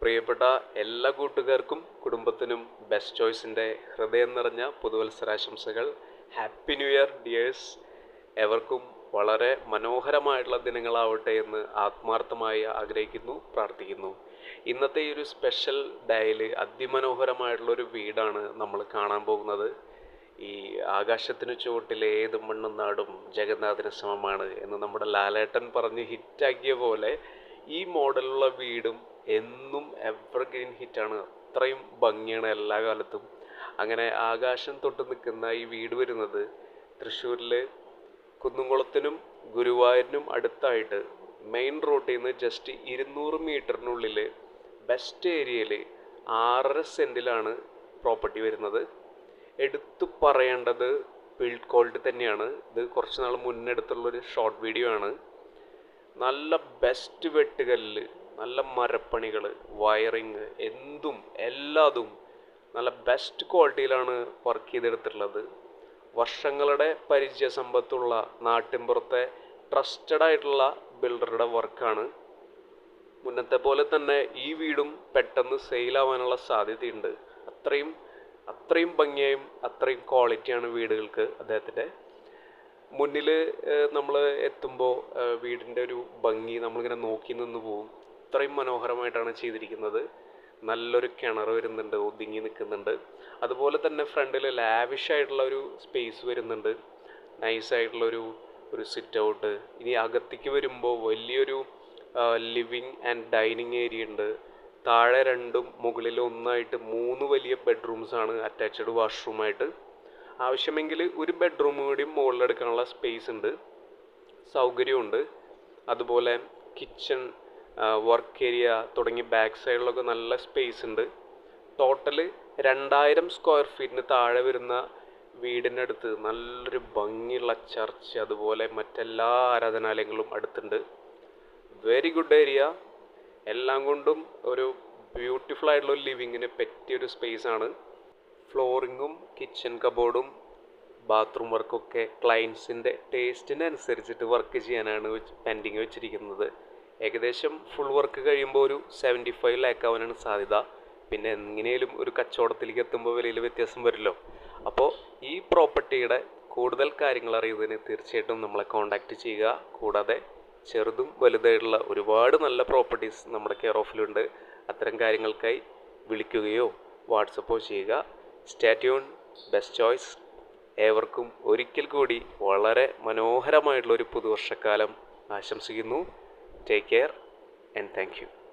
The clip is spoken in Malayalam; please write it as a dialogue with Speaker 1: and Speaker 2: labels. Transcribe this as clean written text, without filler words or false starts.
Speaker 1: പ്രിയപ്പെട്ട എല്ലാ കൂട്ടുകാർക്കും കുടുംബത്തിനും ബെസ്റ്റ് ചോയ്സിൻ്റെ ഹൃദയം നിറഞ്ഞ പുതുവത്സരാശംസകൾ. Happy new year dears. എവർക്കും വളരെ മനോഹരമായിട്ടുള്ള ദിനങ്ങളാവട്ടെ എന്ന് ആത്മാർത്ഥമായി ആഗ്രഹിക്കുന്നു, പ്രാർത്ഥിക്കുന്നു. ഇന്നത്തെ ഈ ഒരു സ്പെഷ്യൽ ഡേയിൽ അതിമനോഹരമായിട്ടുള്ളൊരു വീടാണ് നമ്മൾ കാണാൻ പോകുന്നത്. ഈ ആകാശത്തിന് ചുവട്ടിൽ ഏത് മണ്ണും നാടും ജഗന്നാഥന് സമമാണ് എന്ന് നമ്മുടെ ലാലേട്ടൻ പറഞ്ഞ് ഹിറ്റാക്കിയ പോലെ ഈ മോഡലുള്ള വീടും എന്നും എവർഗ്രീൻ ഹിറ്റാണ്. അത്രയും ഭംഗിയാണ് എല്ലാ കാലത്തും. അങ്ങനെ ആകാശം തൊട്ട് നിൽക്കുന്ന ഈ വീട് വരുന്നത് തൃശ്ശൂരിൽ കുന്നുംകുളത്തിനും ഗുരുവായൂരിനും അടുത്തായിട്ട് മെയിൻ റോഡിൽ നിന്ന് ജസ്റ്റ് 200 മീറ്ററിനുള്ളിൽ ബെസ്റ്റ് ഏരിയയിൽ 6.5 സെൻറ്റിലാണ് പ്രോപ്പർട്ടി വരുന്നത്. എടുത്തു പറയേണ്ടത് ബിൽഡ് ക്വാളിറ്റി തന്നെയാണ്. ഇത് കുറച്ച് നാൾ മുന്നെടുത്തുള്ളൊരു ഷോർട്ട് വീഡിയോ ആണ്. നല്ല ബെസ്റ്റ് വെട്ടുകല്ല്, നല്ല മരപ്പണികൾ, വയറിങ്, എന്തും എല്ലാതും നല്ല ബെസ്റ്റ് ക്വാളിറ്റിയിലാണ് വർക്ക് ചെയ്തെടുത്തിട്ടുള്ളത്. വർഷങ്ങളുടെ പരിചയ സമ്പത്തുള്ള നാട്ടിൻപുറത്തെ ട്രസ്റ്റഡ് ആയിട്ടുള്ള ബിൽഡറുടെ വർക്കാണ്. മുന്നത്തെ പോലെ തന്നെ ഈ വീടും പെട്ടെന്ന് സെയിലാവാനുള്ള സാധ്യതയുണ്ട്. അത്രയും ഭംഗിയായും അത്രയും ക്വാളിറ്റിയാണ് വീടുകൾക്ക് അദ്ദേഹത്തിൻ്റെ. മുന്നിൽ നമ്മൾ എത്തുമ്പോൾ വീടിൻ്റെ ഒരു ഭംഗി നമ്മളിങ്ങനെ നോക്കി നിന്ന് പോവും. അത്രയും മനോഹരമായിട്ടാണ് ചെയ്തിരിക്കുന്നത്. നല്ലൊരു കിണർ വരുന്നുണ്ട്, ഒതുങ്ങി നിൽക്കുന്നുണ്ട്. അതുപോലെ തന്നെ ഫ്രണ്ടിൽ ലാവിഷായിട്ടുള്ള ഒരു സ്പേസ് വരുന്നുണ്ട്, നൈസായിട്ടുള്ളൊരു സിറ്റ് ഔട്ട്. ഇനി അകത്തേക്ക് വരുമ്പോൾ വലിയൊരു ലിവിങ് ആൻഡ് ഡൈനിങ് ഏരിയ ഉണ്ട്. താഴെ 2ഉം മുകളിൽ 1ആയിട്ട് 3 വലിയ ബെഡ്റൂംസാണ് അറ്റാച്ച്ഡ് വാഷ്റൂമായിട്ട്. ആവശ്യമെങ്കിൽ ഒരു ബെഡ്റൂം കൂടി മുകളിലെടുക്കാനുള്ള സ്പേസ് ഉണ്ട്, സൗകര്യമുണ്ട്. അതുപോലെ കിച്ചൺ, വർക്ക് ഏരിയ തുടങ്ങി ബാക്ക് സൈഡിലൊക്കെ നല്ല സ്പേസ് ഉണ്ട്. ടോട്ടൽ 2000 സ്ക്വയർ ഫീറ്റിന് താഴെ വരുന്ന വീടിനടുത്ത് നല്ലൊരു ഭംഗിയുള്ള ചർച്ച്, അതുപോലെ മറ്റെല്ലാ ആരാധനാലയങ്ങളും അടുത്തുണ്ട്. Very good area. എല്ലാം കൊണ്ടും ഒരു ബ്യൂട്ടിഫുൾ ആയിട്ടുള്ള ഒരു ലിവിങ്ങിന് പറ്റിയൊരു സ്പേസാണ്. ഫ്ലോറിങ്ങും കിച്ചൺ കബോർഡും ബാത്റൂം വർക്കൊക്കെ ക്ലയൻസിൻ്റെ ടേസ്റ്റിനനുസരിച്ചിട്ട് വർക്ക് ചെയ്യാനാണ് പെൻഡിങ് വെച്ചിരിക്കുന്നത്. ഏകദേശം ഫുൾ വർക്ക് കഴിയുമ്പോൾ ഒരു 75 ലാക്ക് ആവാനാണ് സാധ്യത. പിന്നെ എങ്ങനെയും ഒരു കച്ചവടത്തിലേക്ക് എത്തുമ്പോൾ വിലയിൽ വ്യത്യാസം വരുമല്ലോ. അപ്പോൾ ഈ പ്രോപ്പർട്ടിയുടെ കൂടുതൽ കാര്യങ്ങൾ അറിയുന്നതിന് തീർച്ചയായിട്ടും നമ്മളെ കോൺടാക്റ്റ് ചെയ്യുക. കൂടാതെ ചെറുതും വലുതായിട്ടുള്ള ഒരുപാട് നല്ല പ്രോപ്പർട്ടീസ് നമ്മുടെ കെയർ ഓഫിലുണ്ട്. അത്തരം കാര്യങ്ങൾക്കായി വിളിക്കുകയോ വാട്സപ്പോ ചെയ്യുക. Stay tune, best choice. ഏവർക്കും ഒരിക്കൽ കൂടി വളരെ മനോഹരമായിട്ടുള്ളൊരു പുതുവർഷക്കാലം ആശംസിക്കുന്നു. Take care and thank you.